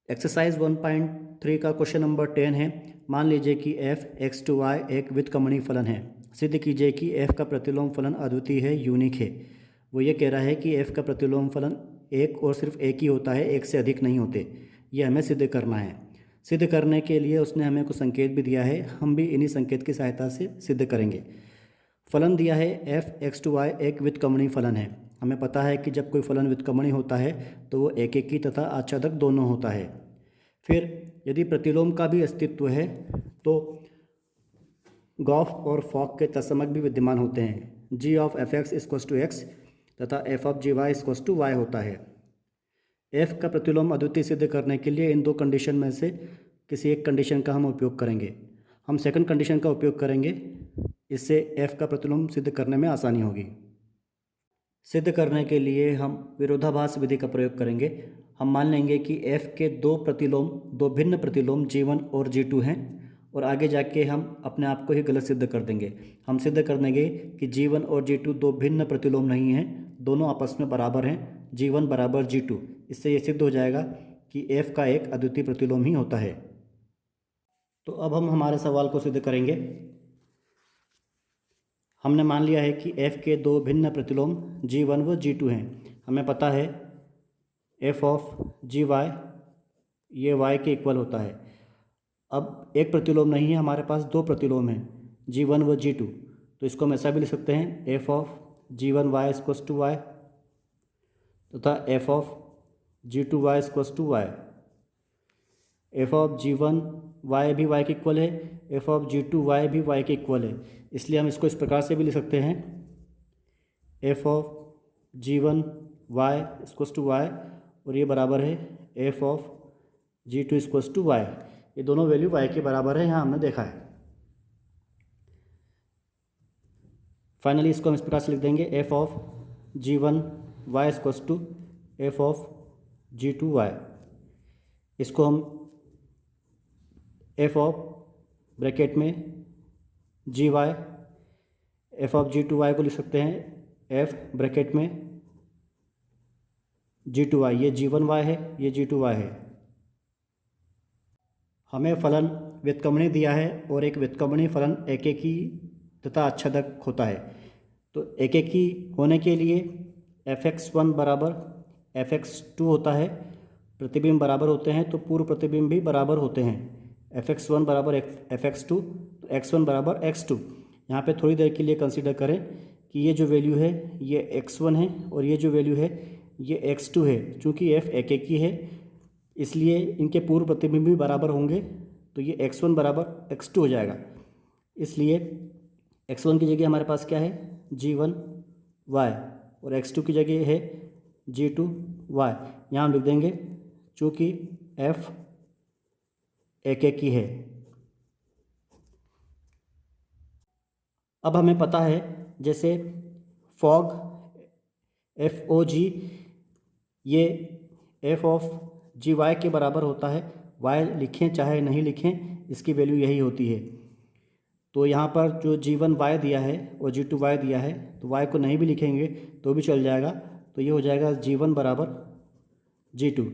Exercise 1.3 का question number 10 है। मान लीजिए कि f x to y एक व्युत्क्रमणीय फलन है। सिद्ध कीजिए कि f का प्रतिलोम फलन अद्वितीय है, यूनिक है। वो ये कह रहा है कि f का प्रतिलोम फलन एक और सिर्फ एक ही होता है, एक से अधिक नहीं होते। ये हमें सिद्ध करना है। सिद्ध करने के लिए उसने हमें कुछ संकेत भी दिया है, हम भी इन्हीं संकेत की सहायता से सिद्ध करेंगे। फलन दिया है f x to y एक व्युत्क्रमणीय फलन है। हमें पता है कि जब कोई फलन व्युत्क्रमणीय होता है तो वो एकेकी तथा आच्छादक दोनों होता है। फिर यदि प्रतिलोम का भी अस्तित्व है तो गॉस और फॉक के तत्समक भी विद्यमान होते हैं। g of f x equals to x तथा f of g y equals to y होता है। f का प्रतिलोम अद्वितीय सिद्ध करने के लिए इन दो कंडीशन में से किसी एक कंडीशन का हम उपयोग करेंगे। हम सेकंड कंडीशन का उपयोग करेंगे, इससे f का प्रतिलोम सिद्ध करने में आसानी होगी। सिद्ध करने के लिए हम विरोधाभास विधि का प्रयोग करेंगे। हम मान लेंगे कि f के दो भिन्न प्रतिलोम g1 और g2 हैं और आगे जाके हम अपने आप को ही गलत सिद्ध कर देंगे। हम सिद्ध कर देंगे कि g1 और g2 दो भिन्न प्रतिलोम नहीं हैं, दोनों आपस में बराबर हैं, g1 बराबर g2। इससे ये सिद्ध हो जाएगा कि f का एक अद्वितीय प्रतिलोम ही होता है। तो अब हम हमारे सवाल को सिद्ध करेंगे। हमने मान लिया है कि f के दो भिन्न प्रतिलोम g1 व g2 हैं। हमें पता है f ऑफ जी वाई ये y के इक्वल होता है। अब एक प्रतिलोम नहीं है, हमारे पास दो प्रतिलोम हैं g1 व g2, तो इसको हम ऐसा भी लिख सकते हैं f of g1 y equals to y तथा f of g2 y equals to y। f of g1 y भी y के इक्वल है, f ऑफ g2 y भी y के इक्वल है, इसलिए हम इसको इस प्रकार से भी लिख सकते हैं f of g1 y equals to y और ये बराबर है f of g2 equals to y। ये दोनों वैल्यू y के बराबर है, यहाँ हमने देखा है। फाइनली इसको हम इस प्रकार से लिख देंगे f of g1 y equals to f of g2 y। इसको हम f ऑफ ब्रैकेट में G Y F of g2 y को लिख सकते हैं f ब्रैकेट में g2 y। ये g1 y है, ये g2 y है। हमें फलन व्युत्क्रमणीय दिया है और एक व्युत्क्रमणीय फलन एकेकी तथा आच्छादक होता है। तो एकेकी होने के लिए fx1 बराबर fx2 होता है, प्रतिबिंब बराबर होते हैं तो पूर्व प्रतिबिंब भी बराबर होते हैं। fx1 बराबर fx2 तो x1 बराबर x2। यहाँ पे थोड़ी देर के लिए कंसीडर करें कि ये जो वैल्यू है ये x1 है और ये जो वैल्यू है ये x2 है। चूँकि f एकेकी है इसलिए इनके पूर्व प्रतिबिंब भी बराबर होंगे, तो ये x1 बराबर x2 हो जाएगा। इसलिए x1 की जगह हमारे पास क्या है g1 y और x2 की जगह है g2 y। यहाँ हम लिख देंगे चूँकि f एकेकी है। अब हमें पता है जैसे फॉग FOG ये f ऑफ जी वाई के बराबर होता है। y लिखें चाहे नहीं लिखें, इसकी वैल्यू यही होती है। तो यहाँ पर जो g1 y दिया है और g2 y दिया है, तो y को नहीं भी लिखेंगे तो भी चल जाएगा। तो ये हो जाएगा g1 बराबर g2।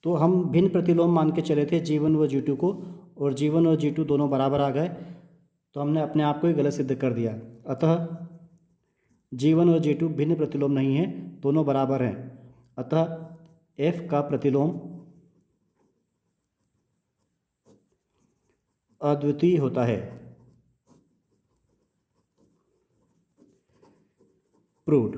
तो हम भिन्न प्रतिलोम मान के चले थे g1 व g2 को, और g1 और g2 दोनों बराबर आ गए, तो हमने अपने आप को ही गलत सिद्ध कर दिया। अतः g1 और g2 भिन्न प्रतिलोम नहीं हैं, दोनों बराबर हैं। अतः f का प्रतिलोम अद्वितीय होता है। प्रूव्ड।